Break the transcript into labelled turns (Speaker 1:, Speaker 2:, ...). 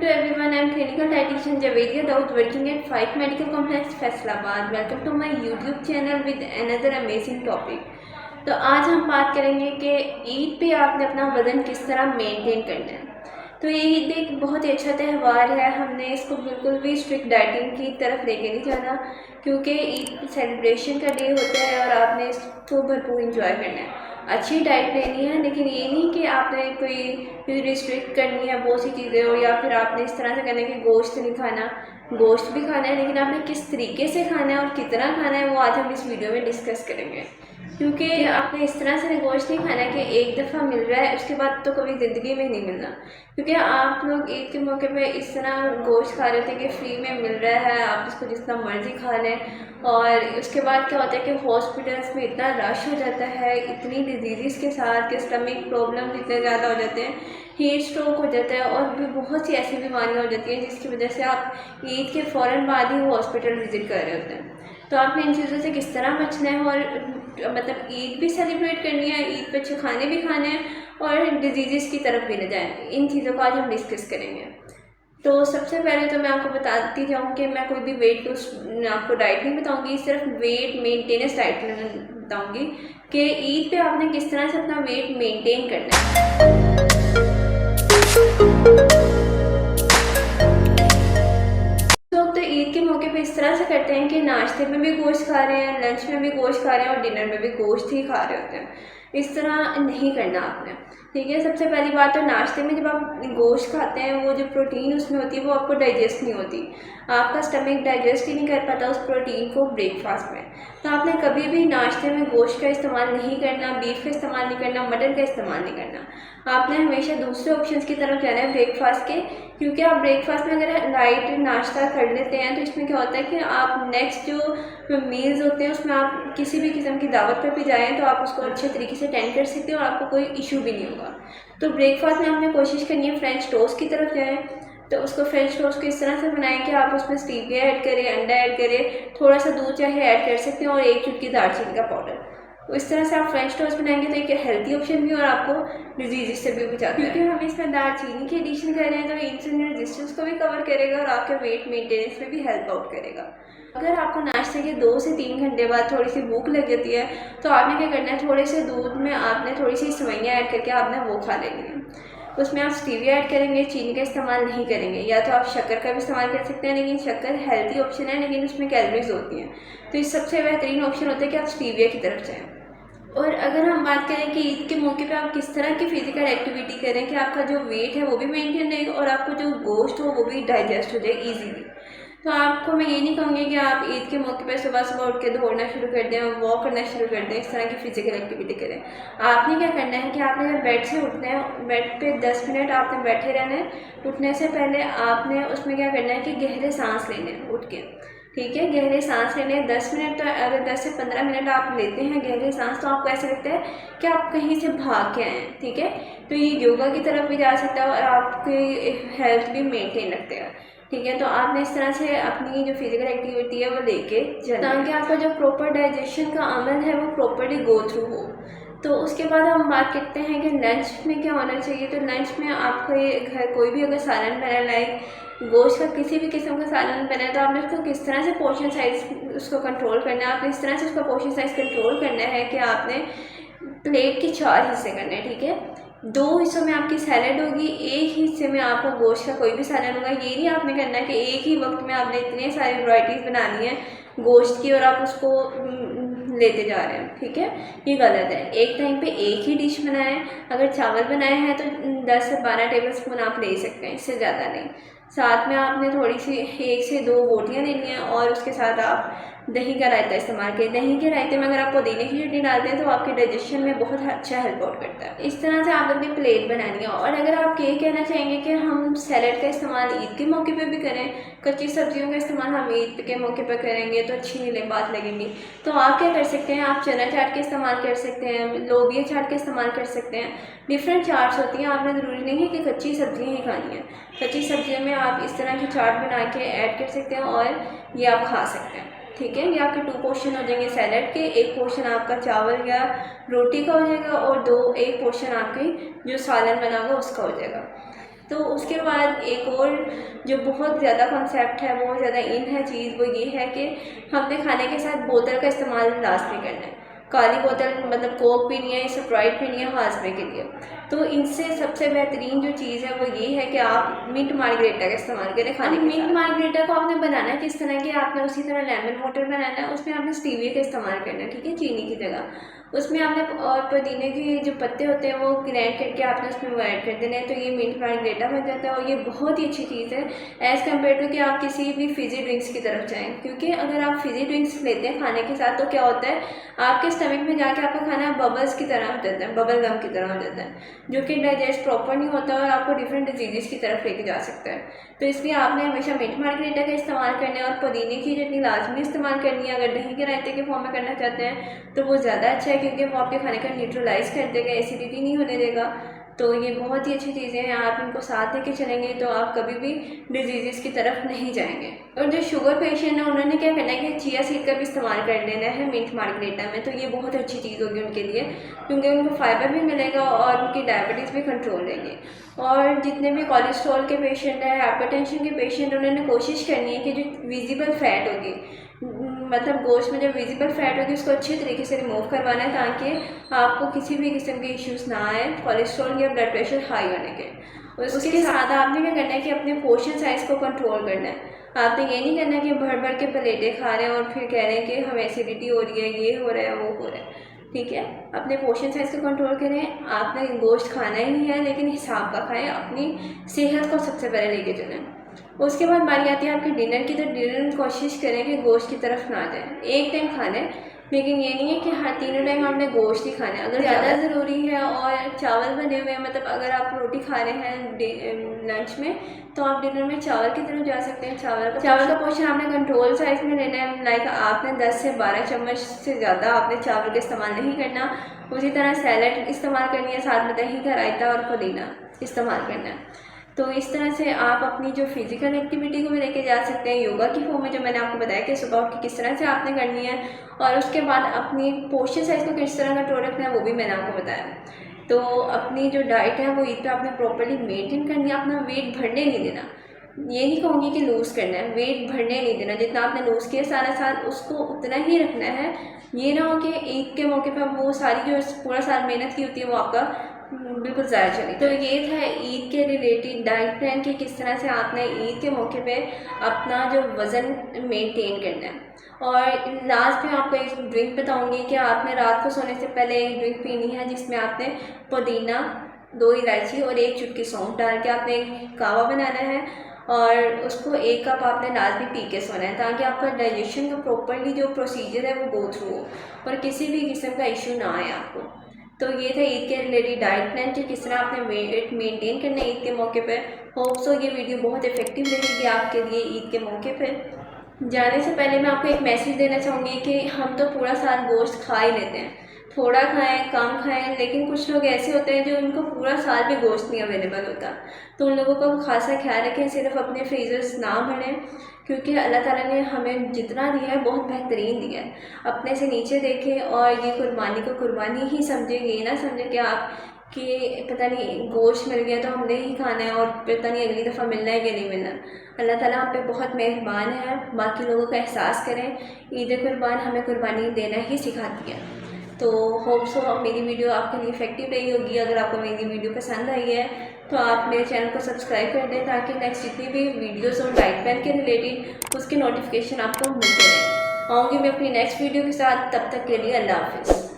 Speaker 1: everyone, I am clinical dietitian Javedia Daud working at 5 Medical Complex Faisalabad. Welcome to my YouTube channel with another amazing topic. तो आज हम बात करेंगे कि ईद पे आपने अपना वज़न किस तरह मेंटेन करना है। तो ये ईद एक बहुत ही अच्छा त्यौहार है, हमने इसको बिल्कुल भी स्ट्रिक्ट डाइटिंग की तरफ लेके नहीं जाना, क्योंकि ईद सेलिब्रेशन का डे होता है और आपने इसको भरपूर इंजॉय करना है। अच्छी डाइट लेनी है, लेकिन ये नहीं कि आपने कोई रिस्ट्रिक्ट करनी है बहुत सी चीज़ें, और या फिर आपने इस तरह से करना है कि गोश्त नहीं खाना। गोश्त भी खाना है, लेकिन आपने किस तरीके से खाना है और कितना खाना है वो आज हम इस वीडियो में डिस्कस करेंगे। क्योंकि आपने इस तरह से गोश्त नहीं खाना है कि एक दफ़ा मिल रहा है उसके बाद तो कभी ज़िंदगी में नहीं मिलना। क्योंकि आप लोग ईद के मौके पे इस तरह गोश्त खा रहे थे कि फ्री में मिल रहा है, आप इसको जितना मर्ज़ी खा लें, और उसके बाद क्या होता है कि हॉस्पिटल्स में इतना रश हो जाता है, इतनी डिजीज़ के साथ कि स्टमक प्रॉब्लम इतने ज़्यादा हो जाते हैं, हीट स्ट्रोक हो जाता है, और भी बहुत सी ऐसी बीमारियाँ हो जाती हैं जिसकी वजह से आप ईद के फ़ौरन बाद ही हॉस्पिटल विज़िट कर रहे होते हैं। तो आपने इन चीज़ों से किस तरह बचना है, और मतलब ईद भी सेलिब्रेट करनी है, ईद पे अच्छे खाने भी खाने हैं और डिजीज़ की तरफ भी न जाएँ, इन चीज़ों का आज हम डिस्कस करेंगे। तो सबसे पहले तो मैं आपको बताती जाऊँ कि मैं कोई भी वेट लॉस आपको डाइट नहीं बताऊँगी, सिर्फ वेट मेंटेनेंस डाइट बताऊँगी कि ईद पे आपने किस तरह से अपना वेट मेंटेन करना है। तो ईद के मौके पे इस तरह से करते हैं कि नाश्ते में भी गोश्त खा रहे हैं, लंच में भी गोश्त खा रहे हैं और डिनर में भी गोश्त ही खा रहे होते हैं। इस तरह नहीं करना आपने, ठीक है। सबसे पहली बात तो नाश्ते में जब आप गोश्त खाते हैं, वो जो प्रोटीन उसमें होती है वो आपको डाइजेस्ट नहीं होती, आपका स्टमक डाइजेस्ट ही नहीं कर पाता उस प्रोटीन को ब्रेकफास्ट में। तो आपने कभी भी नाश्ते में गोश्त का इस्तेमाल नहीं करना, बीफ का इस्तेमाल नहीं करना, मटन का इस्तेमाल नहीं करना। आपने हमेशा दूसरे ऑप्शंस की तरफ जाना है ब्रेकफास्ट के, क्योंकि आप ब्रेकफास्ट में अगर लाइट नाश्ता कर लेते हैं तो इसमें क्या होता है कि आप नेक्स्ट जो मील्स होते हैं उसमें आप किसी भी किस्म की दावत पर भी जाएँ तो आप उसको अच्छे तरीके से अटेंड कर सकते हैं और आपको कोई इशू भी नहीं होगा। तो ब्रेकफास्ट में आपने कोशिश करनी है फ्रेंच टोस्ट की तरफ जाएँ। तो उसको फ्रेंच टोस्ट को इस तरह से बनाएं कि आप उसमें स्टीविया ऐड करें, अंडा ऐड करें, थोड़ा सा दूध चाहे ऐड कर सकते हैं, और एक चुटकी दालचीनी का पाउडर। तो इस तरह से आप फ्रेंच टोस्ट बनाएंगे तो एक हेल्थी ऑप्शन भी और आपको डिजीज से भी बचाता है। क्योंकि हम इसमें दालचीनी की एडिशन कर रहे हैं तो इंसुलिन रेजिस्टेंस को भी कवर करेगा और आपके वेट मेंटेनेंस में भी हेल्प आउट करेगा। अगर आपको नाश्ते के 2 से 3 घंटे बाद थोड़ी सी भूख लग जाती है तो आपने क्या करना है, थोड़े से दूध में आपने थोड़ी सी सेवइयाँ ऐड करके आपने वो खा लेंगे। उसमें आप स्टीविया ऐड करेंगे, चीनी का इस्तेमाल नहीं करेंगे। या तो आप शक्कर का भी इस्तेमाल कर सकते हैं, लेकिन शक्कर हेल्थी ऑप्शन है लेकिन उसमें कैलोरीज होती हैं, तो इस सबसे बेहतरीन ऑप्शन होता है कि आप स्टीविया की तरफ जाएँ। और अगर हम बात करें कि ईद के मौके पे आप किस तरह की फिजिकल एक्टिविटी करें कि आपका जो वेट है वो भी मेंटेन रहेगा और आपको जो गोश्त हो वो भी डाइजेस्ट हो जाए ईजीली। तो आपको मैं ये नहीं कहूँगी कि आप ईद के मौके पे सुबह सुबह उठ के दौड़ना शुरू कर दें, वॉक करना शुरू कर दें, इस तरह की फिजिकल एक्टिविटी करें। आपने क्या करना है कि आपने जब बेड से उठना है, बेड पे 10 मिनट आपने बैठे रहना है। उठने से पहले आपने उसमें क्या करना है कि गहरे सांस लेने हैं उठ के, ठीक है। गहरे सांस लेने 10 मिनट, तो अगर 10 से 15 मिनट आप लेते हैं गहरे सांस तो आपको ऐसा लगता है कि आप कहीं से भाग के आए हैं, ठीक है। तो ये योगा की तरफ भी जा सकता है और आपकी हेल्थ भी मेंटेन रखते हैं, ठीक है। तो आपने इस तरह से अपनी जो फिजिकल एक्टिविटी है वो लेके चलना, ताकि आपका जो प्रॉपर डाइजेशन का अमल है वो प्रॉपरली गो थ्रू हो। तो उसके बाद हम बात करते हैं कि लंच में क्या होना चाहिए। तो लंच में आपको ये घर कोई भी अगर सालन बना, लाइक गोश्त का किसी भी किस्म का सालन बना है, तो आपने उसको किस तरह से पोर्शन साइज उसको कंट्रोल करना है। आपने इस तरह से उसका पोर्शन साइज कंट्रोल करना है कि आपने प्लेट के 4 हिस्से करने हैं, ठीक है। 2 हिस्सों में आपकी सैलड होगी, एक हिस्से में आपको गोश्त का कोई भी सालन होगा। ये नहीं आपने करना है कि एक ही वक्त में आपने इतने सारी वैरायटीज़ बनानी है गोश्त की और आप उसको लेते जा रहे हैं, ठीक है। ये गलत है। एक टाइम पे एक ही डिश बनाएं। अगर चावल बनाए हैं तो 10 से 12 टेबल स्पून आप ले सकते हैं, इससे ज़्यादा नहीं। साथ में आपने थोड़ी सी 1 से 2 बोटियाँ लेनी हैं और उसके साथ आप दही का रायता इस्तेमाल करें। दही के रायते में अगर आप पुदीने की चटनी डालते हैं तो आपके डाइजेशन में बहुत अच्छा हेल्प आउट करता है। इस तरह से आप अपनी प्लेट बनानी है। और अगर आप ये कहना चाहेंगे कि हम सैलड का इस्तेमाल ईद के मौके पे भी करें, कच्ची सब्जियों का इस्तेमाल हम ईद के मौके पर करेंगे तो अच्छी बात लगेगी, तो आप क्या कर सकते हैं, आप चना चाट के इस्तेमाल कर सकते हैं, लोबिया चाट के इस्तेमाल कर सकते हैं। डिफरेंट चाट्स होती हैं, आपने ज़रूरी नहीं है कि कच्ची सब्जियाँ ही खानी हैं। कच्ची सब्जियों में आप इस तरह की चाट बना के ऐड कर सकते हैं और ये आप खा सकते हैं, ठीक है। ये आपके 2 पोर्शन हो जाएंगे सैलड के, 1 पोर्शन आपका चावल या रोटी का हो जाएगा और 1 पोर्शन आपकी जो सालन बना होगा उसका हो जाएगा। तो उसके बाद एक और जो बहुत ज़्यादा कॉन्सेप्ट है, बहुत ज़्यादा इन है चीज़, वो ये है कि हमने खाने के साथ बोतल का इस्तेमाल लास्ट में करना है। काली बोतल मतलब कोक पीनी है, स्प्राइट पीनी है हाजमे के लिए, तो इनसे सबसे बेहतरीन जो चीज़ है वो ये है कि आप मिंट मार्गरेटा का इस्तेमाल करें खाने के साथ। मिंट मार्गरेटा को आपने बनाना है किस तरह कि आपने उसी तरह लेमन वाटर बनाना है, उसमें आपने स्टीविया का इस्तेमाल करना है, ठीक है, चीनी की जगह। उसमें आपने और पुदीने के जो पत्ते होते हैं वो ग्राइंड करके आपने उसमें वो ऐड कर देना है, तो ये मिंट मार्गरेटा बन जाता है। और ये बहुत ही अच्छी चीज़ है एज़ कम्पेयर टू कि आप किसी भी फिजी ड्रिंक्स की तरफ जाएँ, क्योंकि अगर आप फिजी ड्रिंक्स लेते हैं खाने के साथ तो क्या होता है, आपके स्टमक में जाके आपका खाना बबल्स की तरह हो जाता है, बबल गम की तरह हो जाता है, जो कि डाइजेस्ट प्रॉपर नहीं होता और आपको डिफरेंट डिजीज़ की तरफ लेके जा सकता है। तो इसलिए आपने हमेशा मिंट मार्गरेटा का इस्तेमाल करना है और पुदीने की चटनी लाजमी इस्तेमाल करनी है। अगर दही के रायते के फॉर्म में करना चाहते हैं तो वो ज़्यादा अच्छा है, क्योंकि वो आपके खाने का न्यूट्रलाइज कर देगा, एसिडिटी नहीं होने देगा। तो ये बहुत ही अच्छी चीज़ें हैं, आप इनको साथ लेके चलेंगे तो आप कभी भी डिजीज़ की तरफ नहीं जाएंगे। और जो शुगर पेशेंट है उन्होंने क्या करना है कि चिया सीड का भी इस्तेमाल कर लेना है मिंट मार्गरेटा में, तो ये बहुत अच्छी चीज़ होगी उनके लिए, क्योंकि उनको फाइबर भी मिलेगा और उनकी डायबिटीज़ भी कंट्रोल रहेगी। और जितने भी कोलेस्ट्रॉल के पेशेंट हैं, हाइपरटेंशन के पेशेंट, उन्होंने कोशिश करनी है कि जो विजिबल फैट होगी, मतलब गोश्त में जो विजिबल फैट होगी उसको अच्छे तरीके से रिमूव करवाना है, ताकि आपको किसी भी किस्म के इश्यूज़ ना आए कोलेस्ट्रॉल या ब्लड प्रेशर हाई होने के। और उसके साथ आपने क्या करना है कि अपने पोर्शन साइज़ को कंट्रोल करना है। आपने ये नहीं करना कि भर भर के प्लेटें खा रहे हैं और फिर कह रहे हैं कि हमें एसिडिटी हो रही है, ये हो रहा है, वो हो रहा है, ठीक है। अपने पोर्शन साइज़ को कंट्रोल करें, आपने गोश्त खाना ही है लेकिन हिसाब का खाएं, अपनी सेहत को सबसे पहले लेके चलें। उसके बाद बारी आती है आपके डिनर की, तो डिनर में कोशिश करें कि गोश्त की तरफ ना जाए। एक टाइम खाना है, लेकिन ये नहीं है कि हर तीनों टाइम आपने गोश्त ही खाना है। अगर ज़्यादा ज़रूरी है और चावल बने हुए हैं, मतलब अगर आप रोटी खा रहे हैं लंच में, तो आप डिनर में चावल की तरफ जा सकते हैं। चावल का पोर्शन आपने कंट्रोल साइज में लेना है, लाइक आपने 10 से 12 चम्मच से ज़्यादा आपने चावल का इस्तेमाल नहीं करना। उसी तरह सैलड इस्तेमाल करनी है, साथ में दही का रायता और पुदीना इस्तेमाल करना है। तो इस तरह से आप अपनी जो फिज़िकल एक्टिविटी को भी लेके जा सकते हैं योगा की फॉर्म में, जो मैंने आपको बताया कि सुबह उठ के किस तरह से आपने करनी है, और उसके बाद अपनी पोर्शन साइज़ को किस तरह कंट्रोल रखना है वो भी मैंने आपको बताया। तो अपनी जो डाइट है वो इतना आपने प्रॉपर्ली मेंटेन करनी है, अपना वेट बढ़ने नहीं देना। ये नहीं कहूँगी कि लूज़ करना है, वेट बढ़ने नहीं देना, जितना आपने लूज़ किया सारा साल उसको उतना ही रखना है। ये ना हो कि ईद के मौके पर वो सारी जो पूरा साल मेहनत की होती है वो आपका बिल्कुल ज़्यादा चली। तो ये था ईद के रिलेटेड डाइट प्लान कि किस तरह से आपने ईद के मौके पे अपना जो वज़न मेंटेन करना है। और लास्ट में आपको एक ड्रिंक बताऊंगी कि आपने रात को सोने से पहले एक ड्रिंक पीनी है, जिसमें आपने पुदीना, 2 इलायची और 1 चुटकी सौंफ डाल के आपने एक कावा बनाना है, और उसको 1 कप आपने लाजमी पी के सोना है, ताकि आपका डाइजेशन का प्रॉपरली जो प्रोसीजर है वो गो थ्रू हो और किसी भी किस्म का इशू ना आए आपको। तो ये था ईद के रिलेटेड डाइट प्लान कि किस तरह आपने वेट मेंटेन करना है ईद के मौके पे। होप सो ये वीडियो बहुत इफेक्टिव रहेगी आपके लिए ईद के मौके पे। जाने से पहले मैं आपको एक मैसेज देना चाहूँगी कि हम तो पूरा साल गोश्त खा ही लेते हैं, थोड़ा खाएं कम खाएं, लेकिन कुछ लोग ऐसे होते हैं जो उनको पूरा साल भी गोश्त नहीं अवेलेबल होता, तो उन लोगों का खासा ख्याल रखें, सिर्फ अपने फ्रीजर्स ना भरें, क्योंकि अल्लाह ताला ने हमें जितना दिया है बहुत बेहतरीन दिया है। अपने से नीचे देखें और ये कुर्बानी को कुर्बानी ही समझें, ये ना समझें कि आप कि पता नहीं गोश्त मिल गया तो हमने ही खाना है और पता नहीं अगली दफ़ा मिलना है कि नहीं मिलना। अल्लाह ताला हम पे बहुत मेहरबान है, बाकी लोगों का एहसास करें। ईद कुर्बान हमें कुर्बानी देना ही सिखाती है। तो होप सो मेरी वीडियो आपके लिए इफेक्टिव रही होगी। अगर आपको मेरी वीडियो पसंद आई है तो आप मेरे चैनल को सब्सक्राइब कर दें, ताकि नेक्स्ट जितनी भी वीडियोस और डाइट प्लान के रिलेटेड उसके नोटिफिकेशन आपको मिलते रहें। आऊँगी मैं अपनी नेक्स्ट वीडियो के साथ, तब तक के लिए अल्लाह हाफिज़।